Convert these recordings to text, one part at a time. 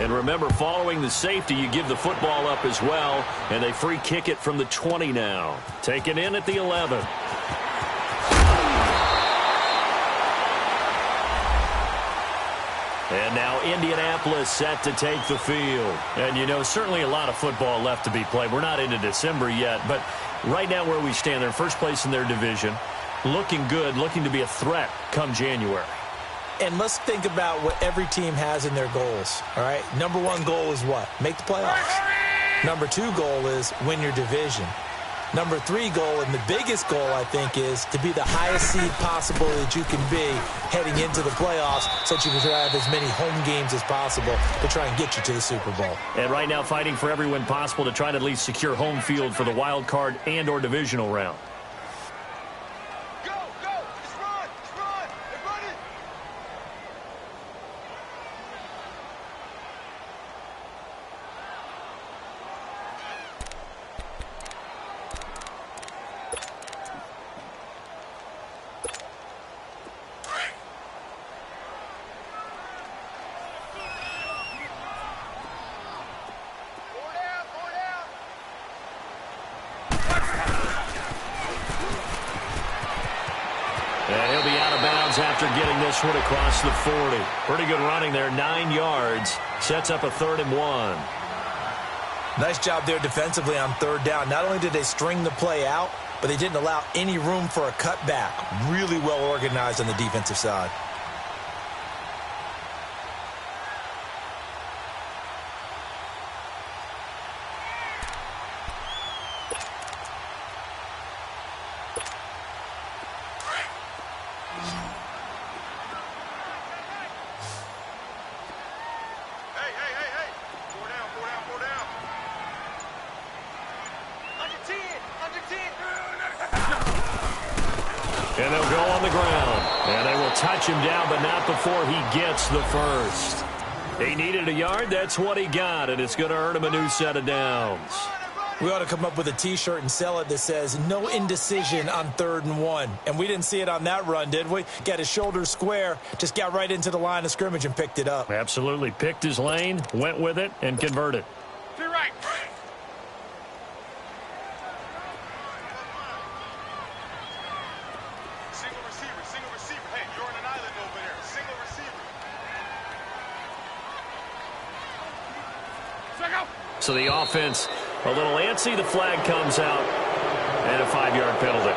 And remember, following the safety, you give the football up as well, and they free kick it from the 20 now. Taken in at the 11. And now Indianapolis set to take the field. And, you know, certainly a lot of football left to be played. We're not into December yet, but right now where we stand, they're in first place in their division. Looking good, looking to be a threat come January. And let's think about what every team has in their goals, all right? Number one goal is what? Make the playoffs. Number two goal is win your division. Number three goal, and the biggest goal, I think, is to be the highest seed possible that you can be heading into the playoffs so that you can have as many home games as possible to try and get you to the Super Bowl. And right now fighting for every win possible to try to at least secure home field for the wild card and or divisional round. And he'll be out of bounds after getting this one across the 40. Pretty good running there, 9 yards. Sets up a 3rd and 1. Nice job there defensively on 3rd down. Not only did they string the play out, but they didn't allow any room for a cutback. Really well organized on the defensive side. And they'll go on the ground. And they will touch him down, but not before he gets the first. He needed a yard. That's what he got, and it's going to earn him a new set of downs. We ought to come up with a T-shirt and sell it that says, no indecision on 3rd and 1. And we didn't see it on that run, did we? Got his shoulders square, just got right into the line of scrimmage and picked it up. Absolutely. Picked his lane, went with it, and converted. To your right. Single receiver. Hey, you're on an island over there. Single receiver. So the offense a little antsy. The flag comes out, and a 5-yard penalty.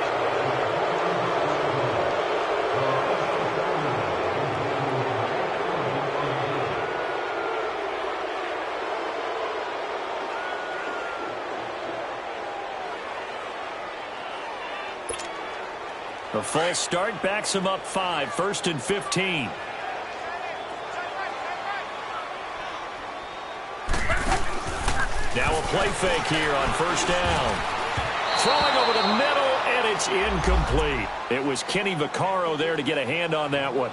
A false start backs him up 5, 1st and 15. Now a play fake here on 1st down. Throwing over the middle, and it's incomplete. It was Kenny Vaccaro there to get a hand on that one.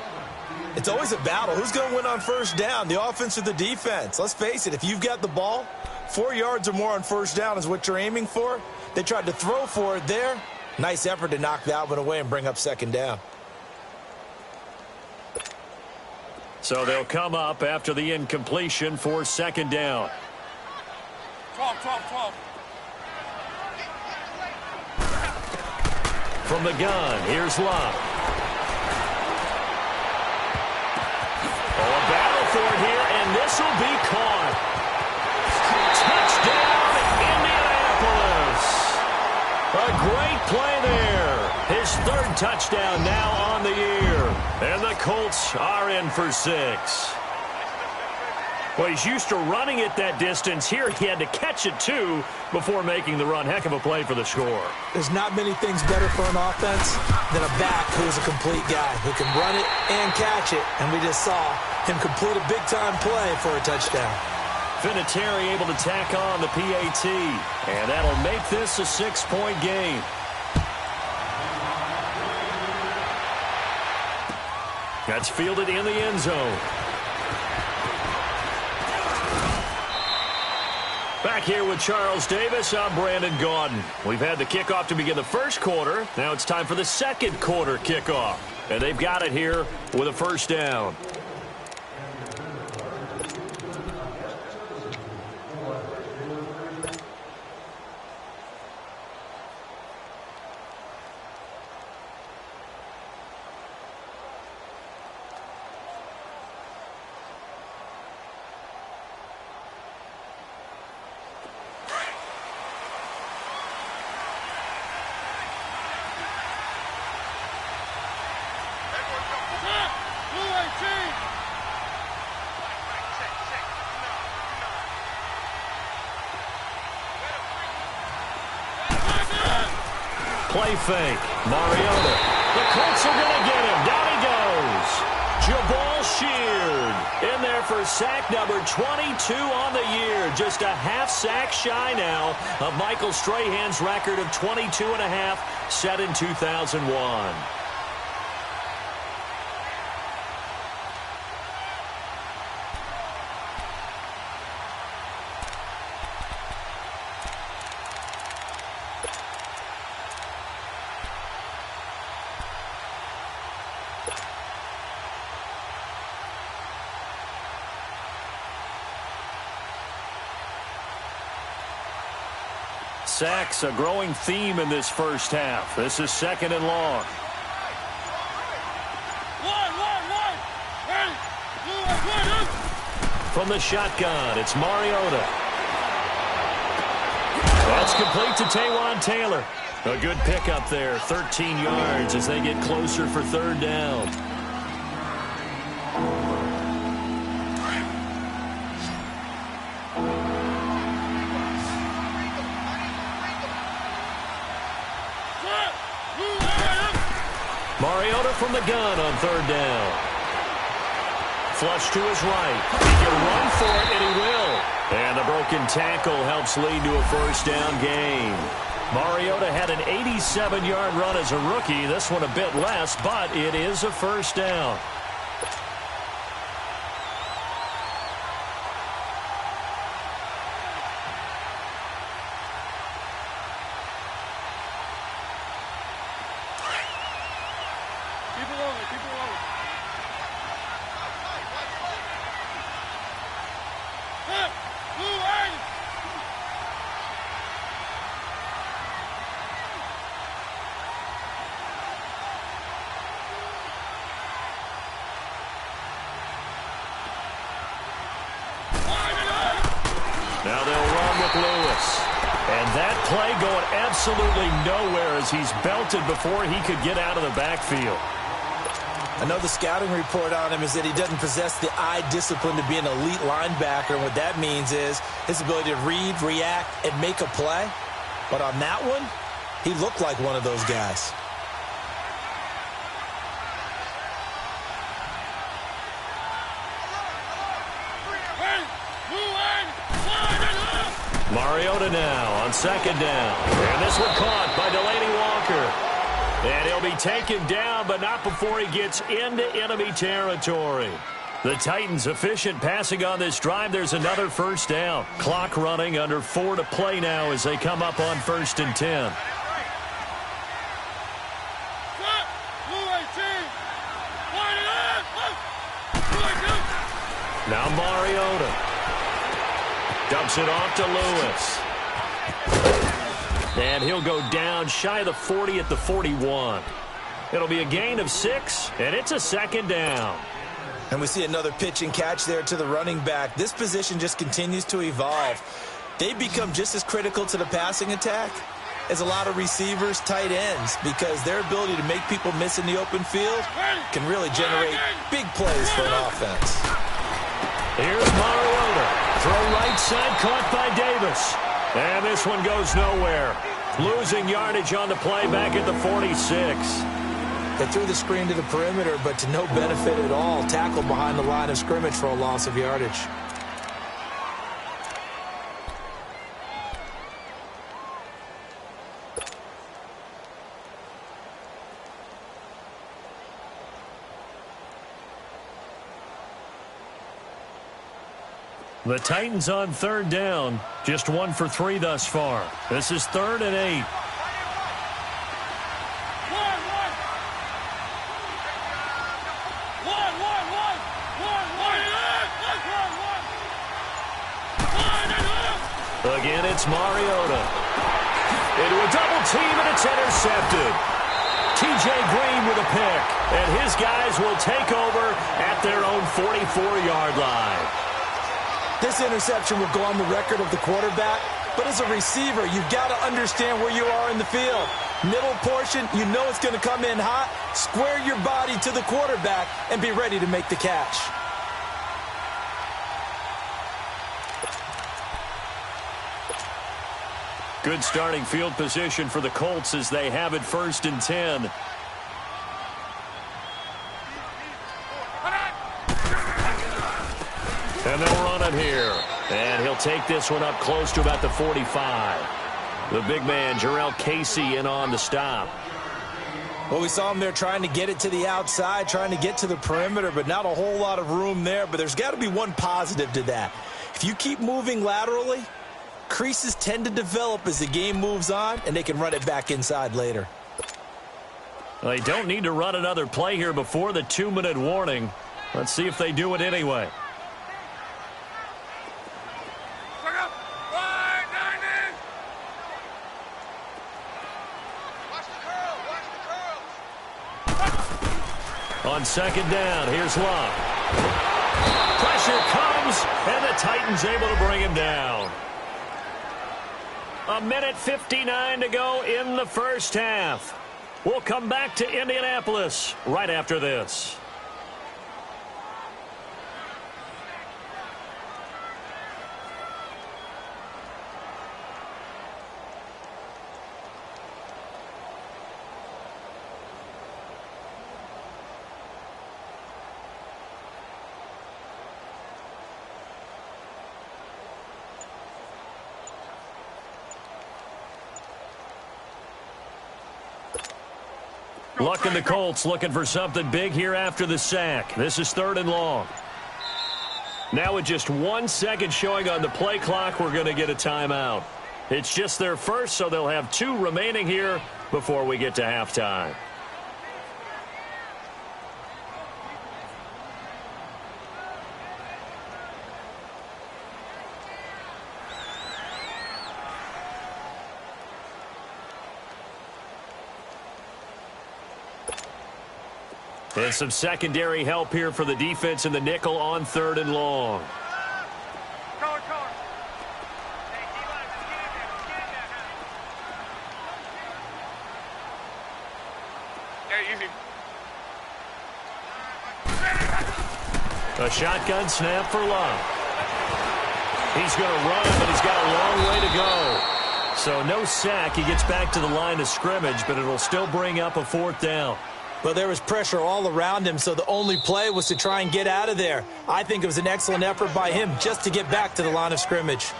It's always a battle. Who's going to win on 1st down, the offense or the defense? Let's face it, if you've got the ball, 4 yards or more on 1st down is what you're aiming for. They tried to throw for it there. Nice effort to knock that one away and bring up 2nd down. So they'll come up after the incompletion for 2nd down. 12. From the gun, here's Love. Oh, a battle for it here, and this will be caught. Touchdown, Indianapolis. A great play there. His 3rd touchdown now on the year. And the Colts are in for 6. Well, he's used to running it that distance. Here he had to catch it, too, before making the run. Heck of a play for the score. There's not many things better for an offense than a back who is a complete guy who can run it and catch it. And we just saw him complete a big-time play for a touchdown. Vinatieri able to tack on the PAT. And that'll make this a 6-point game. That's fielded in the end zone. Back here with Charles Davis, I'm Brandon Gaudin. We've had the kickoff to begin the 1st quarter. Now it's time for the 2nd quarter kickoff. And they've got it here with a 1st down. Play fake. Mariota. The Colts are going to get him. Down he goes. Jabal Sheard in there for sack number 22 on the year. Just a half sack shy now of Michael Strahan's record of 22.5 set in 2001. Sacks, a growing theme in this first half. This is 2nd and long. From the shotgun, it's Mariota. That's complete to Taywan Taylor. A good pickup there, 13 yards as they get closer for 3rd down. Mariota from the gun on 3rd down. Flush to his right. He can run for it, and he will. And the broken tackle helps lead to a 1st down gain. Mariota had an 87-yard run as a rookie. This one a bit less, but it is a 1st down. Now they'll run with Lewis. And that play going absolutely nowhere as he's belted before he could get out of the backfield. I know the scouting report on him is that he doesn't possess the eye discipline to be an elite linebacker. And what that means is his ability to read, react, and make a play. But on that one, he looked like one of those guys. Mariota now on 2nd down. And this one caught by Delaney Walker. And he'll be taken down, but not before he gets into enemy territory. The Titans efficient passing on this drive. There's another 1st down. Clock running, under 4 to play now as they come up on 1st and 10. Now Mariota dumps it off to Lewis. And he'll go down shy of the 40 at the 41. It'll be a gain of 6, and it's a 2nd down. And we see another pitch and catch there to the running back. This position just continues to evolve. They become just as critical to the passing attack as a lot of receivers, tight ends, because their ability to make people miss in the open field can really generate big plays for an offense. Here's Mariota. Throw right side, caught by Davis. And this one goes nowhere. Losing yardage on the play back at the 46. They threw the screen to the perimeter, but to no benefit at all. Tackled behind the line of scrimmage for a loss of yardage. The Titans on 3rd down. Just 1 for 3 thus far. This is 3rd and 8. Again, it's Mariota. Into a double team, and it's intercepted. T.J. Green with a pick, and his guys will take over at their own 44-yard line. This interception will go on the record of the quarterback, but as a receiver, you've got to understand where you are in the field. Middle portion, you know it's going to come in hot. Square your body to the quarterback and be ready to make the catch. Good starting field position for the Colts as they have it 1st and 10. And they'll run it here. And he'll take this one up close to about the 45. The big man, Jarrell Casey, in on the stop. Well, we saw him there trying to get it to the outside, trying to get to the perimeter, but not a whole lot of room there. But there's got to be one positive to that. If you keep moving laterally, creases tend to develop as the game moves on, and they can run it back inside later. They don't need to run another play here before the 2-minute warning. Let's see if they do it anyway. On 2nd down, here's Love. Pressure comes, and the Titans able to bring him down. 1:59 to go in the first half. We'll come back to Indianapolis right after this. Luck in the Colts looking for something big here after the sack. This is 3rd and long. Now with just 1 second showing on the play clock, we're going to get a timeout. It's just their first, so they'll have 2 remaining here before we get to halftime. And some secondary help here for the defense in the nickel on 3rd and long. A shotgun snap for Love. He's going to run, but he's got a long way to go. So no sack. He gets back to the line of scrimmage, but it'll still bring up a 4th down. Well, there was pressure all around him, so the only play was to try and get out of there. I think it was an excellent effort by him just to get back to the line of scrimmage.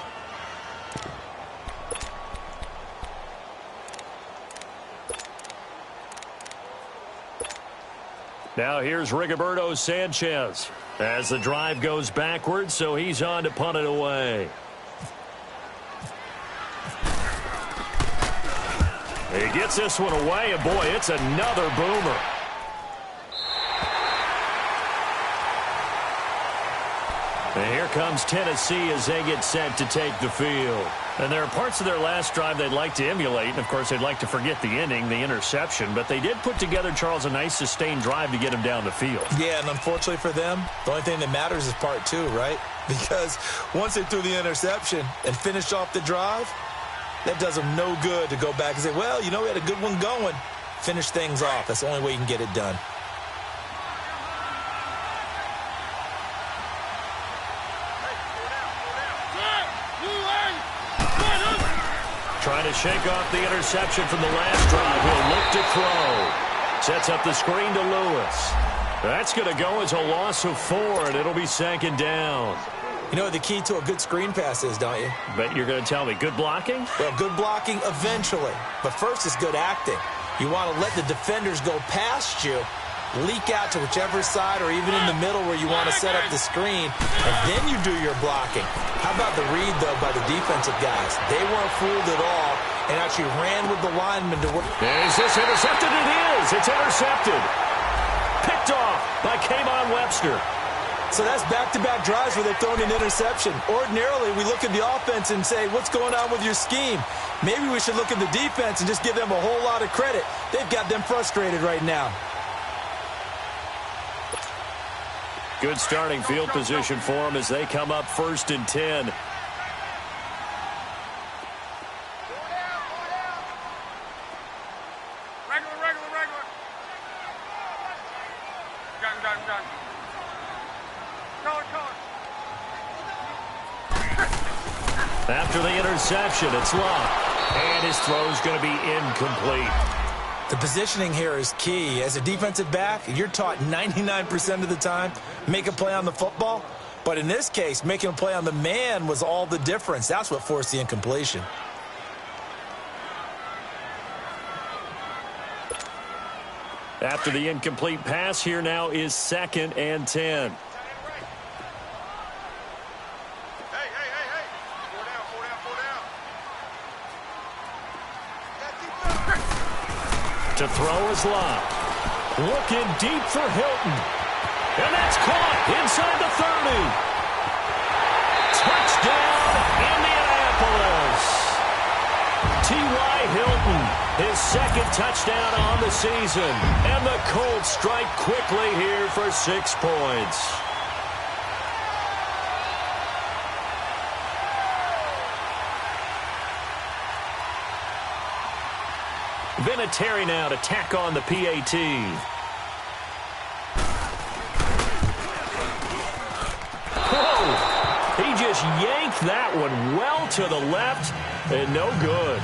Now here's Rigoberto Sanchez as the drive goes backwards, so he's on to punt it away. He gets this one away, and boy, it's another boomer. And here comes Tennessee as they get set to take the field. And there are parts of their last drive they'd like to emulate. And, of course, they'd like to forget the inning, the interception. But they did put together, Charles, a nice sustained drive to get him down the field. Yeah, and unfortunately for them, the only thing that matters is part 2, right? Because once they threw the interception and finished off the drive, that does them no good to go back and say, well, you know, we had a good one going. Finish things off. That's the only way you can get it done. Trying to shake off the interception from the last drive. He'll look to throw. Sets up the screen to Lewis. That's going to go as a loss of 4, and it'll be 2nd down. You know what the key to a good screen pass is, don't you? Bet you're going to tell me good blocking? Well, good blocking eventually. But first is good acting. You want to let the defenders go past you, leak out to whichever side or even in the middle where you want to set up the screen, and then you do your blocking. How about the read, though, by the defensive guys? They weren't fooled at all and actually ran with the lineman to work. Is this intercepted? It is. It's intercepted. Picked off by K'Von Webster. So that's back-to-back drives where they've thrown an interception. Ordinarily, we look at the offense and say, what's going on with your scheme? Maybe we should look at the defense and just give them a whole lot of credit. They've got them frustrated right now. Good starting field position for them as they come up 1st and 10. After the interception, it's Love. And his throw's going to be incomplete. The positioning here is key. As a defensive back, you're taught 99% of the time, make a play on the football. But in this case, making a play on the man was all the difference. That's what forced the incompletion. After the incomplete pass, here now is 2nd and 10. To throw is Lott. Looking deep for Hilton. And that's caught inside the 30. Touchdown, Indianapolis. T.Y. Hilton, his 2nd touchdown on the season. And the Colts strike quickly here for 6 points. Vinatieri now to tack on the PAT. Whoa! He just yanked that one well to the left and no good.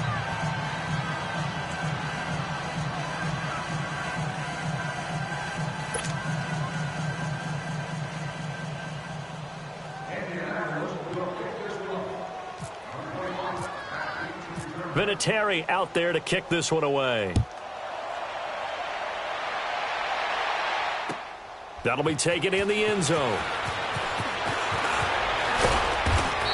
Vinatieri out there to kick this one away. That'll be taken in the end zone.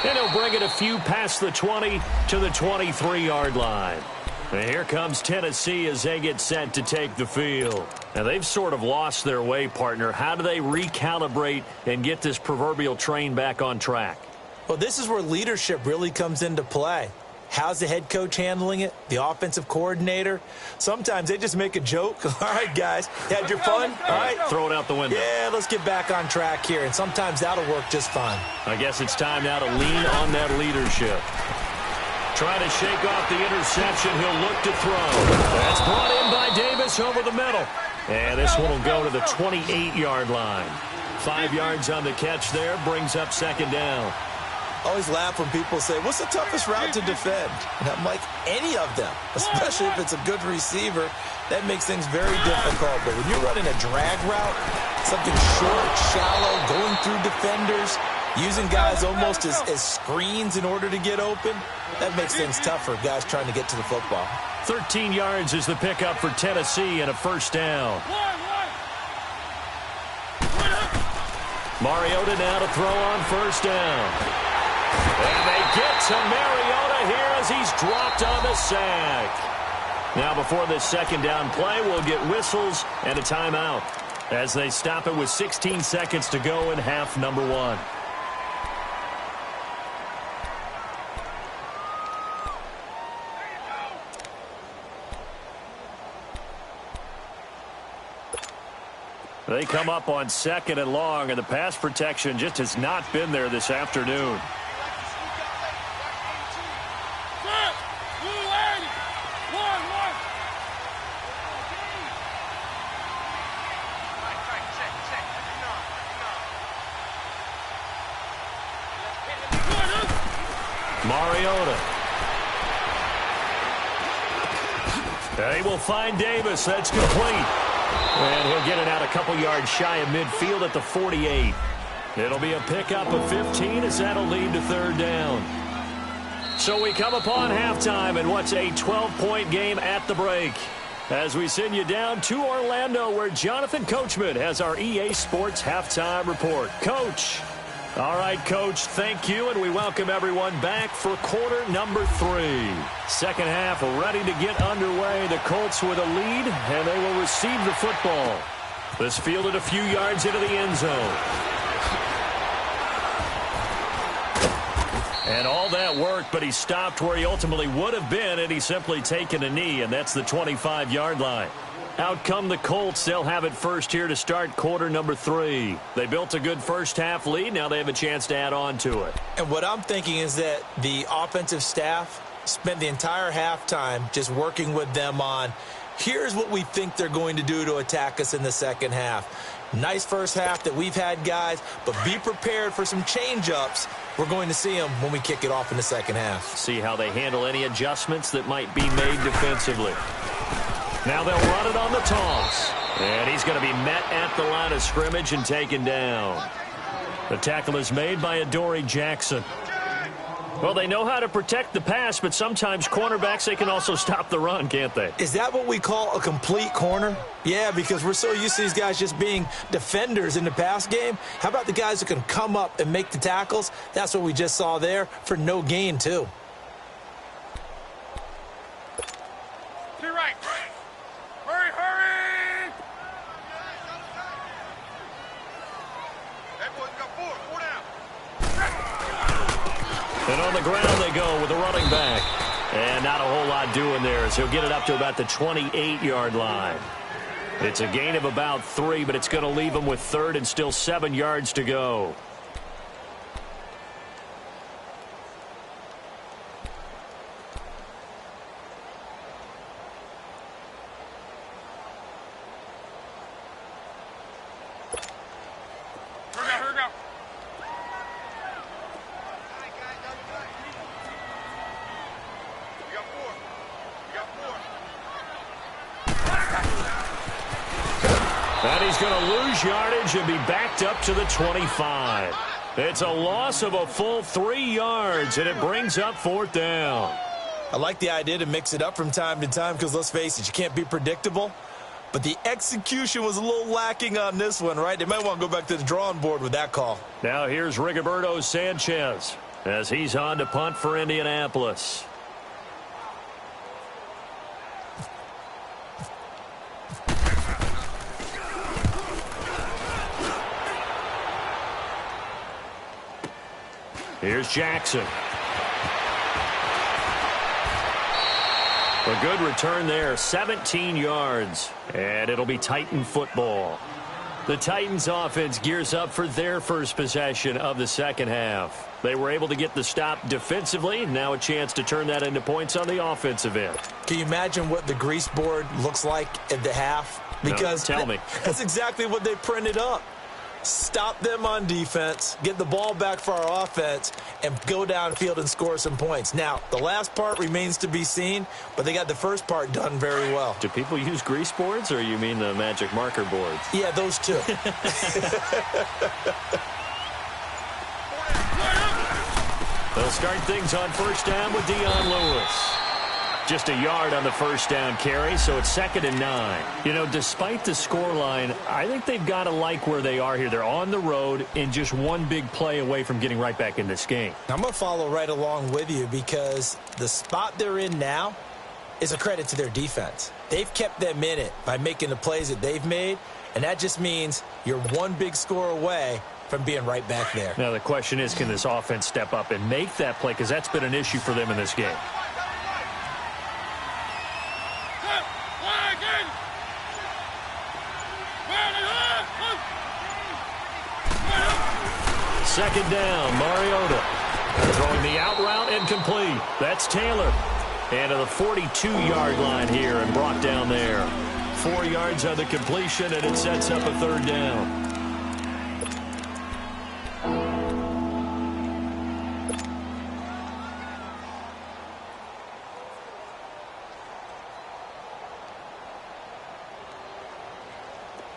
And he'll bring it a few past the 20 to the 23-yard line. And here comes Tennessee as they get set to take the field. Now, they've sort of lost their way, partner. How do they recalibrate and get this proverbial train back on track? Well, this is where leadership really comes into play. How's the head coach handling it? The offensive coordinator? Sometimes they just make a joke. All right, guys, had your fun? All right. Throw it out the window. Yeah, let's get back on track here, and sometimes that'll work just fine. I guess it's time now to lean on that leadership. Trying to shake off the interception. He'll look to throw. That's brought in by Davis over the middle. And this one will go to the 28-yard line. 5 yards on the catch there. Brings up 2nd down. I always laugh when people say, what's the toughest route to defend? And I'm like, any of them, especially if it's a good receiver. That makes things very difficult. But when you're running a drag route, something short, shallow, going through defenders, using guys almost as screens in order to get open, that makes things tough for guys trying to get to the football. 13 yards is the pickup for Tennessee and a 1st down. Mariota now to throw on 1st down. And they get to Mariota here as he's dropped on the sack. Now before this 2nd down play, we'll get whistles and a timeout as they stop it with 16 seconds to go in half number 1. They come up on 2nd and long, and the pass protection just has not been there this afternoon. Mariota. They will find Davis. That's complete. And he'll get it out a couple yards shy of midfield at the 48. It'll be a pickup of 15 as that'll lead to 3rd down. So we come upon halftime in what's a 12-point game at the break. As we send you down to Orlando where Jonathan Coachman has our EA Sports halftime report. Coach. All right, Coach, thank you, and we welcome everyone back for quarter number 3. 2nd half ready to get underway. The Colts with a lead, and they will receive the football. This fielded a few yards into the end zone. And all that worked, but he stopped where he ultimately would have been, and he's simply taken a knee, and that's the 25-yard line. Out come the Colts. They'll have it first here to start quarter number 3. They built a good first half lead. Now they have a chance to add on to it. And what I'm thinking is that the offensive staff spent the entire halftime just working with them on, here's what we think they're going to do to attack us in the 2nd half. Nice first half that we've had, guys, but be prepared for some change-ups. We're going to see them when we kick it off in the second half. See how they handle any adjustments that might be made defensively. Now they'll run it on the toss. And he's going to be met at the line of scrimmage and taken down. The tackle is made by Adoree Jackson. Well, they know how to protect the pass, but sometimes cornerbacks, they can also stop the run, can't they? Is that what we call a complete corner? Yeah, because we're so used to these guys just being defenders in the pass game. How about the guys who can come up and make the tackles? That's what we just saw there for no gain, too. To your right. Hurry, hurry! Hey, boys, we got four down. And on the ground they go with the running back. And not a whole lot doing there as he'll get it up to about the 28-yard line. It's a gain of about 3, but it's going to leave him with third and still 7 yards to go. Here we go. We got four. And he's going to lose yardage and be backed up to the 25. It's a loss of a full 3 yards, and it brings up fourth down. I like the idea to mix it up from time to time because, let's face it, you can't be predictable. But the execution was a little lacking on this one, right? They might want to go back to the drawing board with that call. Now here's Rigoberto Sanchez as he's on to punt for Indianapolis. Here's Jackson. A good return there, 17 yards, and it'll be Titan football. The Titans offense gears up for their first possession of the second half. They were able to get the stop defensively, now a chance to turn that into points on the offensive end. Can you imagine what the grease board looks like at the half? Because no, tell me. That's exactly what they printed up. Stop them on defense, get the ball back for our offense, and go downfield and score some points. Now, the last part remains to be seen, but they got the first part done very well. Do people use grease boards, or you mean the magic marker boards? Yeah, those two. They'll start things on first down with Dion Lewis. Just a yard on the first down carry, so it's 2nd and 9. You know, despite the scoreline, I think they've got to like where they are here. They're on the road and just one big play away from getting right back in this game. I'm going to follow right along with you because the spot they're in now is a credit to their defense. They've kept them in it by making the plays that they've made, and that just means you're one big score away from being right back there. Now, the question is, can this offense step up and make that play? Because that's been an issue for them in this game. Second down, Mariota. Throwing the out route incomplete. That's Taylor. And to the 42-yard line here and brought down there. 4 yards on the completion, and it sets up a third down.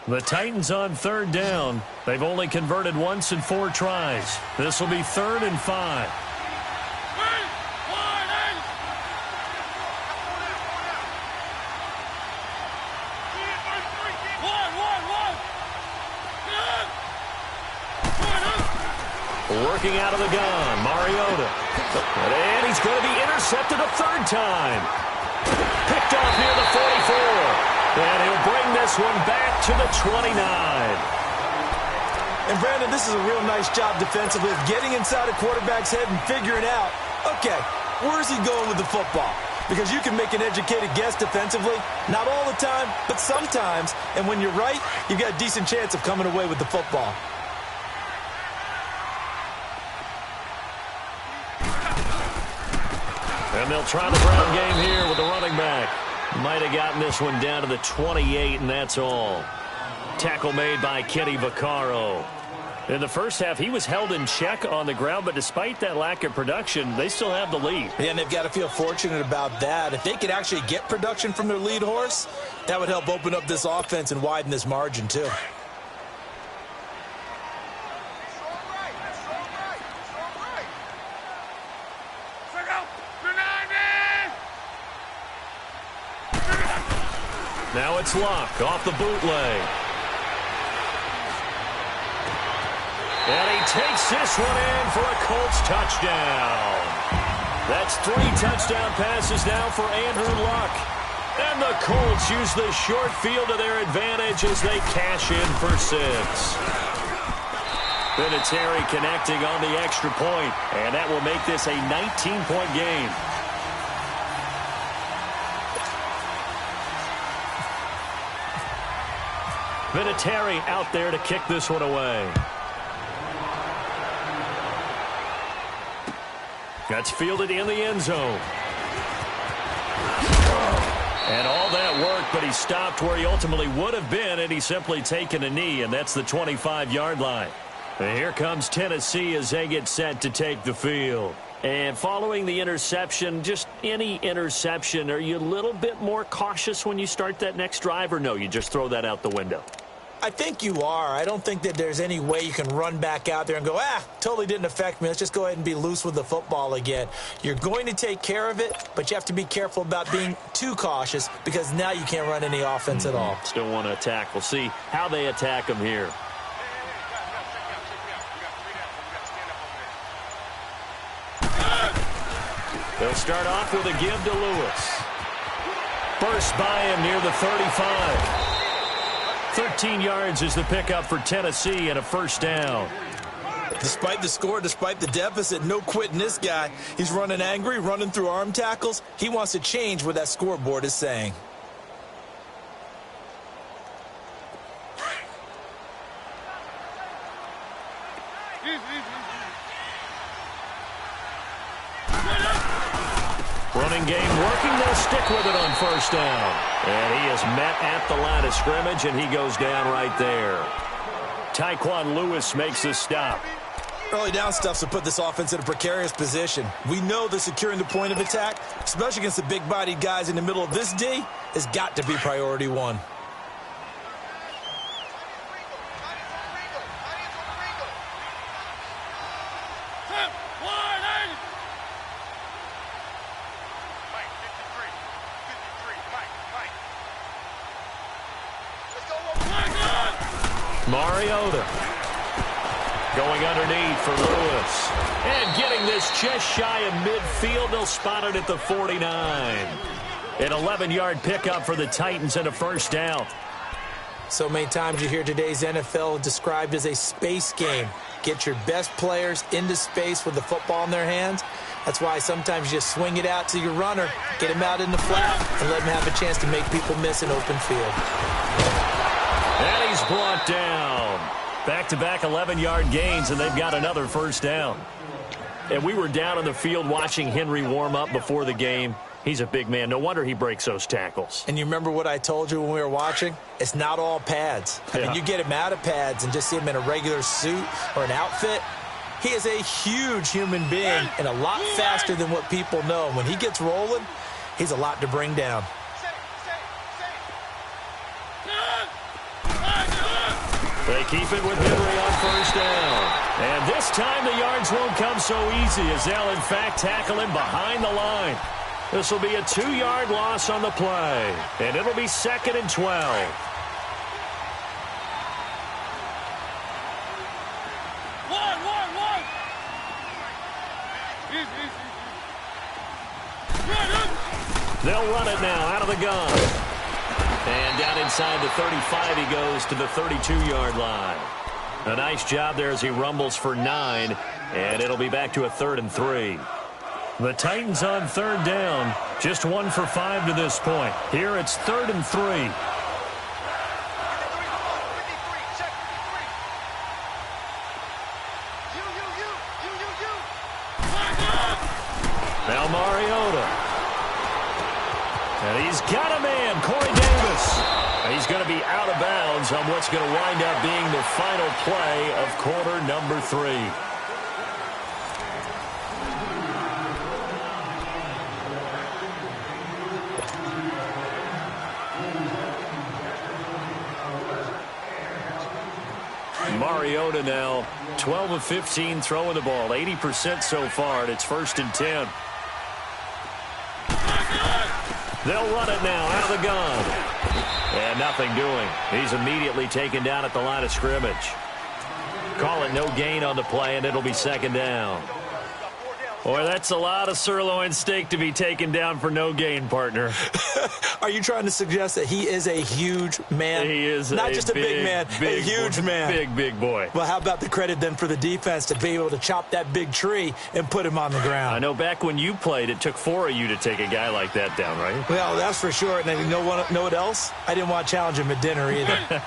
The Titans on third down. They've only converted once in 4 tries. This will be 3rd and 5. Working out of the gun, Mariota. And he's going to be intercepted a 3rd time. Picked off near the 44. And he'll bring this one back to the 29. And, Brandon, this is a real nice job defensively of getting inside a quarterback's head and figuring out, okay, where's he going with the football? Because you can make an educated guess defensively, not all the time, but sometimes. And when you're right, you've got a decent chance of coming away with the football. And they'll try the ground game here with the running back. Might have gotten this one down to the 28, and that's all. Tackle made by Kenny Vaccaro. In the first half, he was held in check on the ground, but despite that lack of production, they still have the lead. Yeah, and they've got to feel fortunate about that. If they could actually get production from their lead horse, that would help open up this offense and widen this margin, too. Now it's Luck off the bootleg. And he takes this one in for a Colts touchdown. That's 3 touchdown passes now for Andrew Luck. And the Colts use the short field to their advantage as they cash in for 6. Vinatieri connecting on the extra point, and that will make this a 19-point game. Vinatieri out there to kick this one away. That's fielded in the end zone. And all that work, but he stopped where he ultimately would have been, and he's simply taken a knee, and that's the 25-yard line. And here comes Tennessee as they get set to take the field. And following the interception, just any interception, are you a little bit more cautious when you start that next drive, or no, you just throw that out the window? I think you are. I don't think that there's any way you can run back out there and go, totally didn't affect me. Let's just go ahead and be loose with the football again. You're going to take care of it, but you have to be careful about being too cautious because now you can't run any offense at all. Still want to attack. We'll see how they attack them here. They'll start off with a give to Lewis. First by him near the 35. 13 yards is the pickup for Tennessee and a first down. Despite the score, despite the deficit, no quitting this guy. He's running angry, running through arm tackles. He wants to change what that scoreboard is saying. Running game working. They'll stick with it on first down. And he is met at the line of scrimmage, and he goes down right there. Tyquan Lewis makes the stop. Early down stuff to put this offense in a precarious position. We know that securing the point of attack, especially against the big-bodied guys in the middle of this D, has got to be priority one. Mariota going underneath for Lewis. And getting this just shy of midfield. They'll spot it at the 49. An 11-yard pickup for the Titans and a first down. So many times you hear today's NFL described as a space game. Get your best players into space with the football in their hands. That's why sometimes you just swing it out to your runner, get him out in the flat, and let him have a chance to make people miss an open field. And he's brought down. Back-to-back 11-yard gains, and they've got another first down. And we were down on the field watching Henry warm up before the game. He's a big man. No wonder he breaks those tackles. And you remember what I told you when we were watching? It's not all pads. I mean, you get him out of pads and just see him in a regular suit or an outfit. He is a huge human being and a lot faster than what people know. When he gets rolling, he's a lot to bring down. They keep it with Henry on first down. And this time the yards won't come so easy as they'll, in fact, tackle him behind the line. This will be a 2-yard loss on the play. And it'll be 2nd and 12. They'll run it now out of the gun. And down inside the 35, he goes to the 32-yard line. A nice job there as he rumbles for 9, and it'll be back to a 3rd and 3. The Titans on 3rd down, just 1 for 5 to this point. Here it's 3rd and 3. Now Mariota. And he's got a man, Corey Davis. He's going to be out of bounds on what's going to wind up being the final play of quarter number 3. Mariota now 12 of 15 throwing the ball, 80% so far, and it's 1st and 10. They'll run it now out of the gun. And nothing doing. He's immediately taken down at the line of scrimmage. Call it no gain on the play, and it'll be 2nd down. Boy, that's a lot of sirloin steak to be taken down for no gain, partner. Are you trying to suggest that he is a huge man? He is not just a big man, a huge man. Big boy. Well, how about the credit then for the defense to be able to chop that big tree and put him on the ground? I know back when you played, it took 4 of you to take a guy like that down, right? Well, that's for sure. And then you know what else? I didn't want to challenge him at dinner either.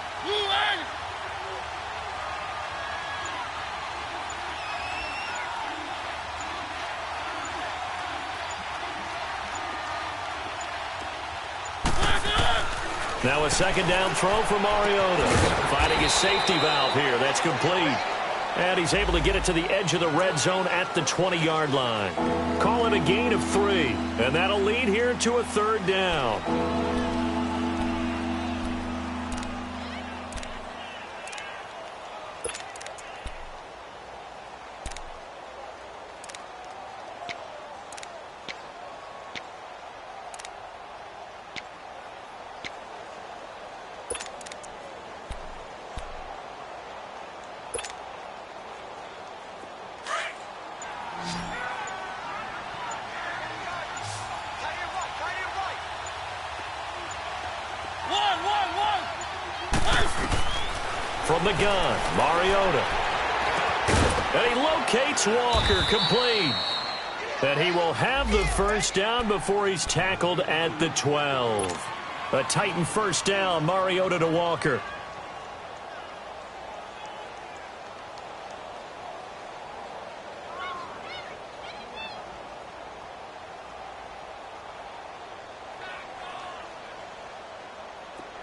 Now a 2nd down throw for Mariota. Finding his safety valve here. That's complete. And he's able to get it to the edge of the red zone at the 20-yard line. Call it a gain of 3. And that'll lead here to a 3rd down. From the gun, Mariota. And he locates Walker, complete. And he will have the 1st down before he's tackled at the 12. A Titan 1st down, Mariota to Walker.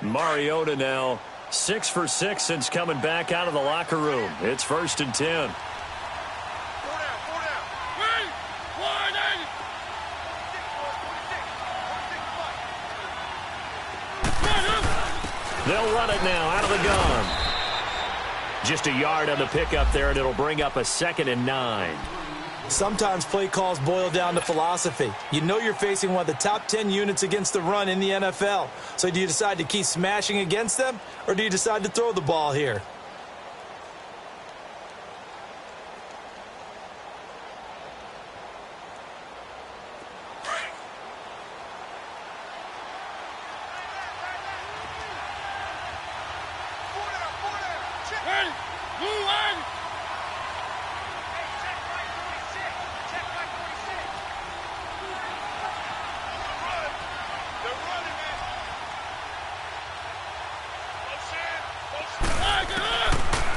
Mariota now 6 for 6 since coming back out of the locker room. It's 1st and 10. They'll run it now out of the gun. Just a yard on the pickup there, and it'll bring up a 2nd and 9. Sometimes play calls boil down to philosophy. You know you're facing one of the top 10 units against the run in the NFL. So do you decide to keep smashing against them, or do you decide to throw the ball here?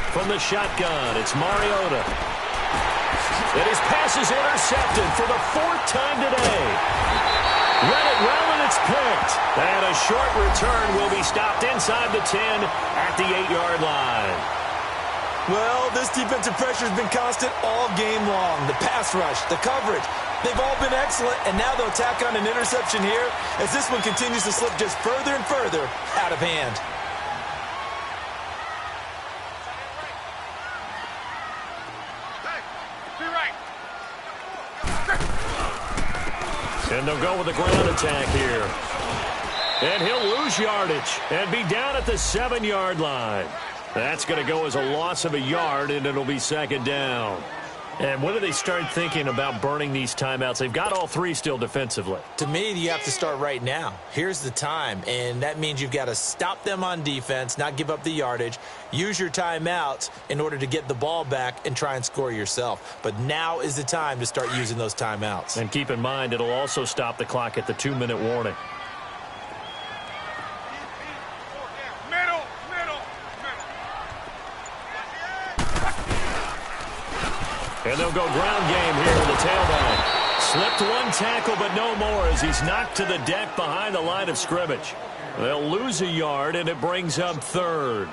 From the shotgun, it's Mariota. And his pass is intercepted for the 4th time today. Read it well, and it's picked. And a short return will be stopped inside the 10 at the 8-yard line. Well, this defensive pressure has been constant all game long. The pass rush, the coverage, they've all been excellent, and now they'll tack on an interception here as this one continues to slip just further and further out of hand. And they'll go with the ground attack here. And he'll lose yardage and be down at the 7-yard line. That's going to go as a loss of a yard, and it'll be 2nd down. And when do they start thinking about burning these timeouts? They've got all 3 still defensively. To me, you have to start right now. Here's the time, and that means you've got to stop them on defense, not give up the yardage, use your timeouts in order to get the ball back and try and score yourself. But now is the time to start using those timeouts. And keep in mind, it'll also stop the clock at the 2-minute warning. And they'll go ground game here with the tailback. Slipped one tackle, but no more as he's knocked to the deck behind the line of scrimmage. They'll lose a yard, and it brings up third.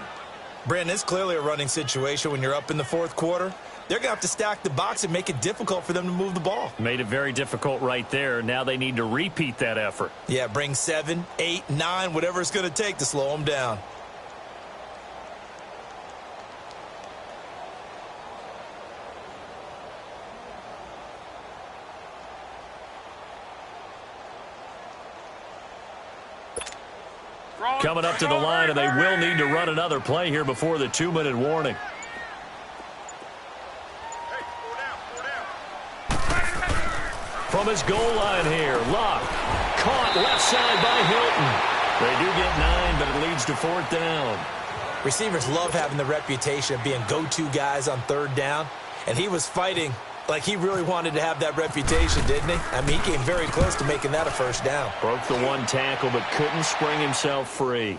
Brandon, it's clearly a running situation when you're up in the fourth quarter. They're going to have to stack the box and make it difficult for them to move the ball. Made it very difficult right there. Now they need to repeat that effort. Yeah, bring 7, 8, 9, whatever it's going to take to slow them down. Coming up to the line, and they will need to run another play here before the 2-minute warning. From his goal line here, Luck. Caught left side by Hilton. They do get 9, but it leads to fourth down. Receivers love having the reputation of being go-to guys on third down, and he was fighting like he really wanted to have that reputation, didn't he? I mean, he came very close to making that a first down. Broke the one tackle, but couldn't spring himself free.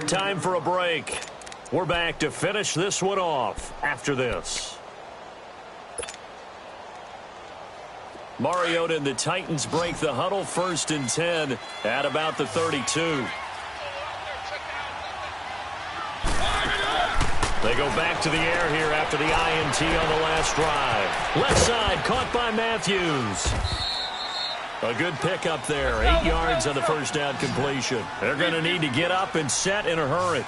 Time for a break. We're back to finish this one off after this. Mariota and the Titans break the huddle, 1st and 10 at about the 32. They go back to the air here after the INT on the last drive. Left side caught by Matthews. A good pickup there. 8 yards on the first down completion. They're going to need to get up and set in a hurry.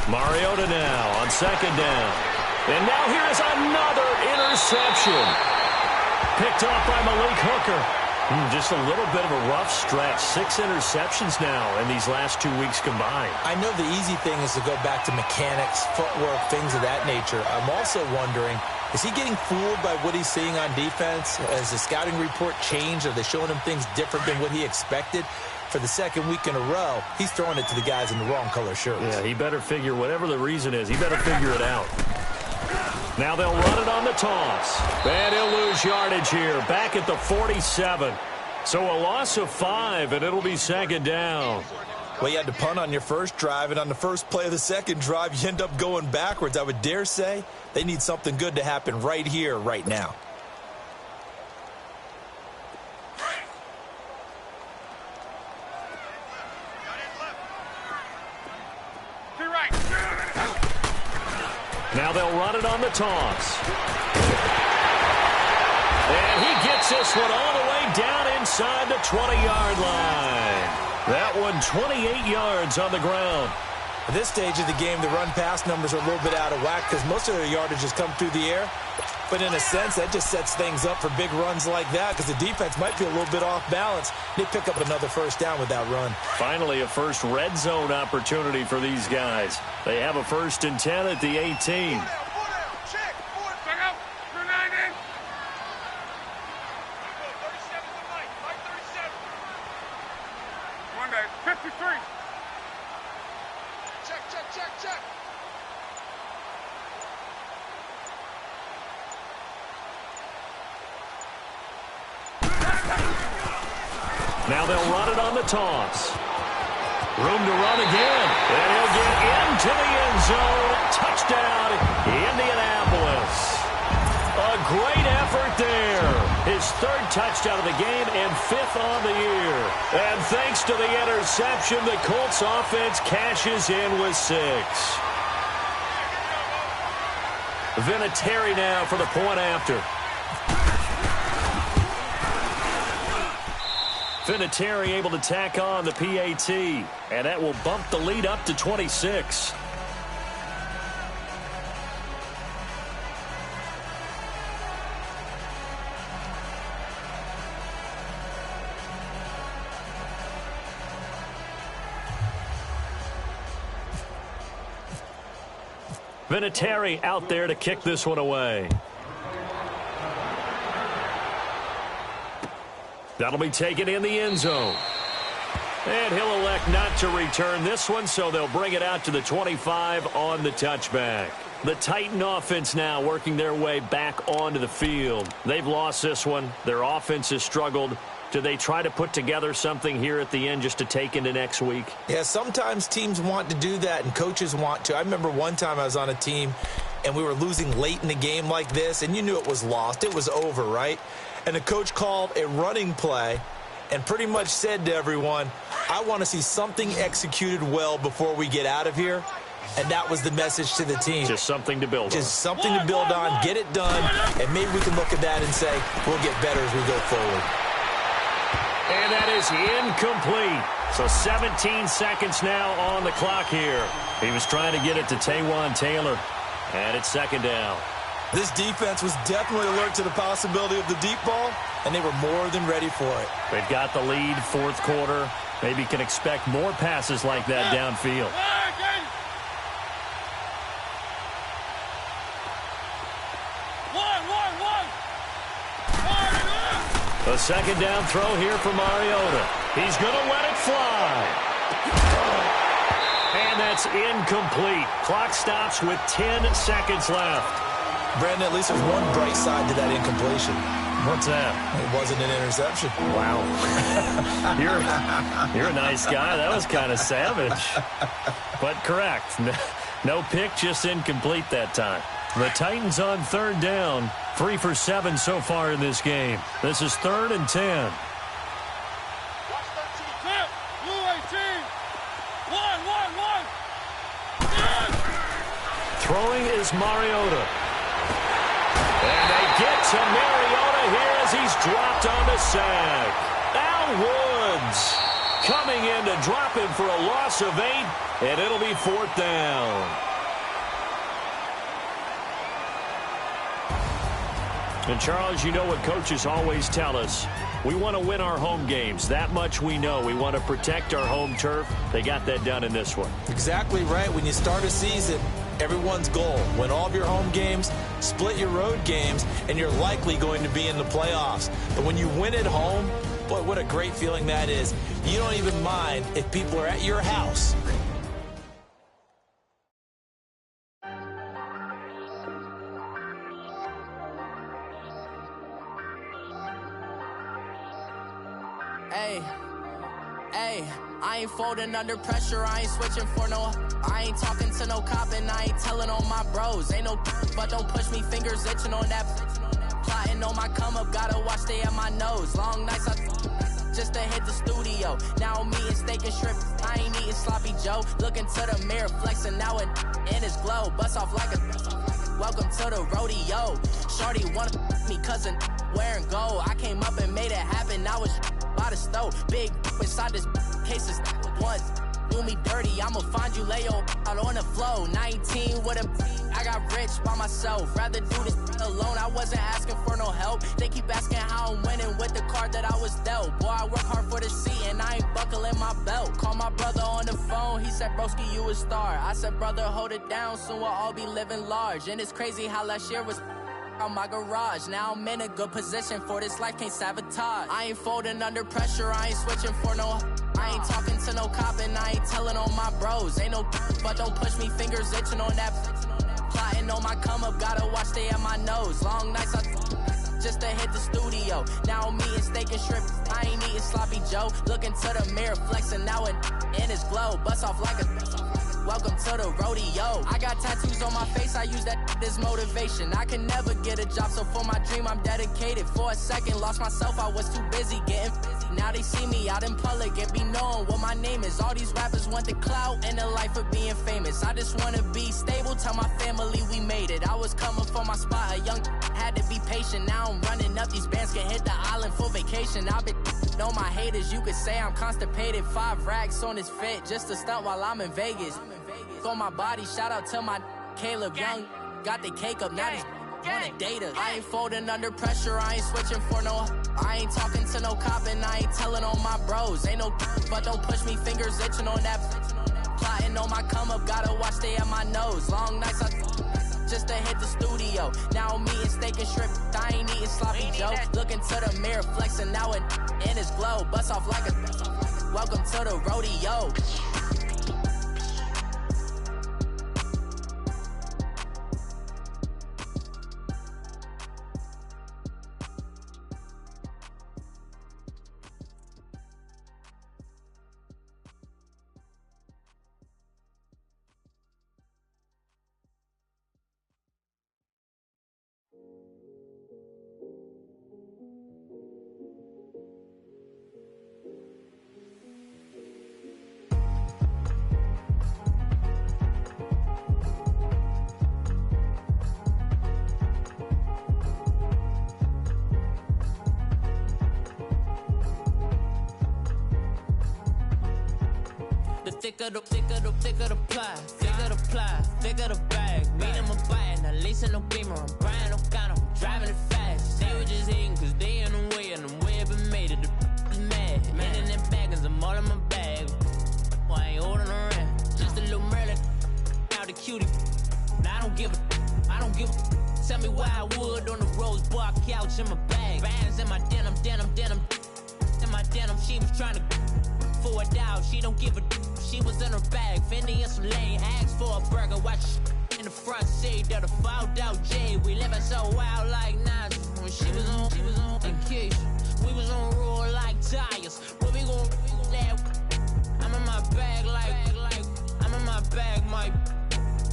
Mariota now on 2nd down. And now here is another interception. Picked off by Malik Hooker. Just a little bit of a rough stretch. 6 interceptions now in these last 2 weeks combined. I know the easy thing is to go back to mechanics, footwork, things of that nature. I'm also wondering, is he getting fooled by what he's seeing on defense? Has the scouting report changed? Are they showing him things different than what he expected? For the 2nd week in a row, he's throwing it to the guys in the wrong color shirts. Yeah, he better figure, whatever the reason is, he better figure it out. Now they'll run it on the toss. And he'll lose yardage here, back at the 47. So a loss of 5, and it'll be 2nd down. Well, you had to punt on your first drive, and on the first play of the 2nd drive, you end up going backwards. I would dare say they need something good to happen right here, right now. Now they'll run it on the toss. And he gets this one all the way down inside the 20-yard line. That one 28 yards on the ground. At this stage of the game, the run-pass numbers are a little bit out of whack because most of their yardage has come through the air. But in a sense, that just sets things up for big runs like that because the defense might be a little bit off balance. They pick up another first down with that run. Finally, a first red zone opportunity for these guys. They have a 1st and 10 at the 18. Now they'll run it on the toss. Room to run again. And he'll get into the end zone. Touchdown, Indianapolis. A great effort there. His 3rd touchdown of the game and 5th on the year. And thanks to the interception, the Colts offense cashes in with 6. Vinatieri now for the point after. Vinatieri able to tack on the PAT, and that will bump the lead up to 26. Vinatieri out there to kick this one away. That'll be taken in the end zone. And he'll elect not to return this one, so they'll bring it out to the 25 on the touchback. The Titan offense now working their way back onto the field. They've lost this one. Their offense has struggled. Do they try to put together something here at the end just to take into next week? Yeah, sometimes teams want to do that and coaches want to. I remember one time I was on a team and we were losing late in the game like this, and you knew it was lost. It was over, right? And the coach called a running play and pretty much said to everyone, I want to see something executed well before we get out of here. And that was the message to the team. Just something to build on. Just something to build on, get it done, and maybe we can look at that and say, we'll get better as we go forward. And that is incomplete. So 17 seconds now on the clock here. He was trying to get it to Taywan Taylor. And it's second down. This defense was definitely alert to the possibility of the deep ball, and they were more than ready for it. They've got the lead, fourth quarter. Maybe can expect more passes like that downfield. The second down throw here for Mariota. He's going to let it fly. And that's incomplete. Clock stops with 10 seconds left. Brandon, at least there's one bright side to that incompletion. What's that? It wasn't an interception. Wow. You're a nice guy. That was kind of savage. But correct. No pick, just incomplete that time. The Titans on third down. 3 for 7 so far in this game. This is 3rd and 10. Throwing is Mariota. And they get to Mariota here as he's dropped on the sack. Al Woods coming in to drop him for a loss of 8, and it'll be 4th down. And, Charles, you know what coaches always tell us. We want to win our home games. That much we know. We want to protect our home turf. They got that done in this one. Exactly right. When you start a season, everyone's goal, win all of your home games, split your road games, and you're likely going to be in the playoffs. But when you win at home, boy, what a great feeling that is. You don't even mind if people are at your house. Hey, I ain't folding under pressure, I ain't switching for no. I ain't talking to no cop and I ain't telling on my bros. Ain't no but don't push me, fingers itching on that. Plotting on my come up, gotta watch stay at my nose. Long nights just to hit the studio. Now I'm eating steak and shrimp, I ain't eating sloppy Joe. Looking to the mirror, flexing now and in his glow. Bust off like a welcome to the rodeo. Shorty wanna me cousin wearing gold. I came up and made it happen, I was by the stove. Big inside this case is once. Do me dirty, I'ma find you, lay your out on the flow. 19 with a I got rich by myself. Rather do this alone, I wasn't asking for no help. They keep asking how I'm winning with the card that I was dealt. Boy, I work hard for the seat and I ain't buckling my belt. Call my brother on the phone, he said, broski, you a star. I said, brother, hold it down, soon we'll all be living large. And it's crazy how last year was on my garage. Now I'm in a good position for this life, can't sabotage. I ain't folding under pressure, I ain't switching for no. I ain't talking to no cop and I ain't telling on my bros. Ain't no but don't push me, fingers itching on that. Plotting on my come up, gotta watch stay at my nose. Long nights just to hit the studio. Now I'm eating steak and shrimp, I ain't eating sloppy Joe. Looking to the mirror, flexing now and in his glow. Bust off like a welcome to the rodeo. I got tattoos on my face, I use that as motivation. I can never get a job, so for my dream I'm dedicated. For a second, lost myself, I was too busy getting busy. Now they see me out in public and be knowing what my name is. All these rappers want the clout and the life of being famous. I just wanna be stable, tell my family we made it. I was coming for my spot, a young had to be patient. Now I'm running up, these bands can hit the island for vacation. I've been know my haters, you could say I'm constipated. 5 racks on his fit, just to stunt while I'm in Vegas. On my body, shout out to my Caleb Young. Got the cake up, now he's on the data. I ain't folding under pressure, I ain't switching for no. I ain't talking to no cop and I ain't telling on my bros. Ain't no but don't push me, fingers itching on that. Plotting on my come up, gotta watch stay at my nose. Long nights just to hit the studio. Now I'm eating steak and shrimp, I ain't eating sloppy Joe. Looking to the mirror, flexing now and in his glow. Bust off like a welcome to the rodeo. thicker the pie, thicker the ply, thicker the bag. Meet him a bite, now listen no beamer. I'm Brian O'Connor, I'm driving it fast. They were just hating cause they in the way, and the way it been made it, the is mad. And in them baggins, I'm all in my bag. I ain't holding around, just a little Merlin, out the cutie. Now I don't give a. Tell me why I would on the rose bar couch in my bag. Bands in my denim. In my denim, she was trying to for a $1. She don't give a. She was in her bag, Fendi and some lane. Asked for a burger, watch in the front seat of the fouled out J. We living so wild like Nas. When she was on vacation, we was on roll like tires. What we gon' laugh? I'm in my bag like I'm in my bag, Mike.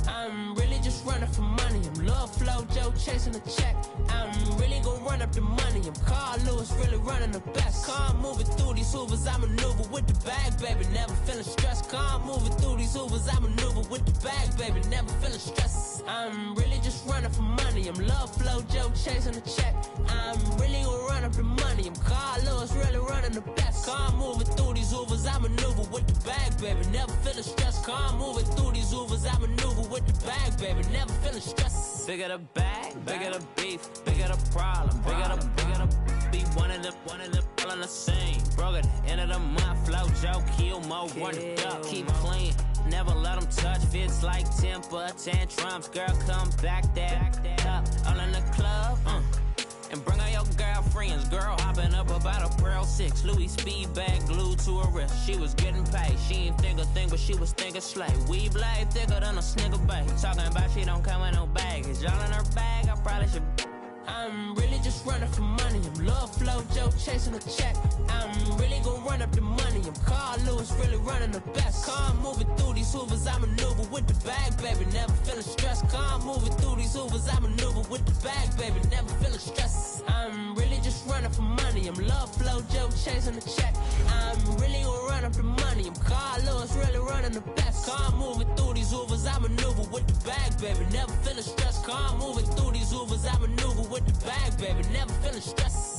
I'm really just running for money. I'm Love Flow Joe chasing the check. I'm really gonna run up the money. I'm Carl Lewis, really running the best. Car moving through these Hoovers, I maneuver with the bag, baby. Never feeling stressed. Car moving through these Hoovers, I maneuver with the bag, baby. Never feeling stressed. I'm really just running for money. I'm Love Flow Joe chasing the check. I'm really gonna run up the money. I'm Carl Lewis, really running the best. Car moving through these Hoovers, I maneuver with the bag, baby. Never feeling stressed. Car moving through these Hoovers, I maneuver with the bag, baby. Never feeling stressed. Bigger the bag, bigger the beef, bigger the problem, bigger the beef. One of them all in the same. Broke at the end of the month, Flow Joe, kill mo, run it up, keep clean. Never let them touch, fits like temper tantrums. Girl, come back that up, all in the club, and bring all your girlfriends. Girl hopping up about a Pearl 6. Louis speed bag glued to her wrist. She was getting paid. She ain't think a thing, but she was thinking slay. We blade thicker than a snigger bag. Talking about she don't come with no baggage. All in her bag, I probably should. I'm really just running for money. I'm Love Flow Joe chasing a check. I'm really gonna run up the money. I'm Carl Lewis, really running the best. Car moving through these Hoovers, I maneuver with the bag, baby. Never feeling stressed. Car moving through these Hoovers, I maneuver with the bag, baby. Never feeling stressed. I'm really just running for money. I'm Love Flow Joe chasing the check. I'm really gonna run up the money. I'm Carl Lewis, really running the best. Car moving through these Hoovers, I maneuver with the bag, baby. Never feeling stressed. Car moving through these Hoovers, I maneuver with the bag, baby. Never feeling stressed.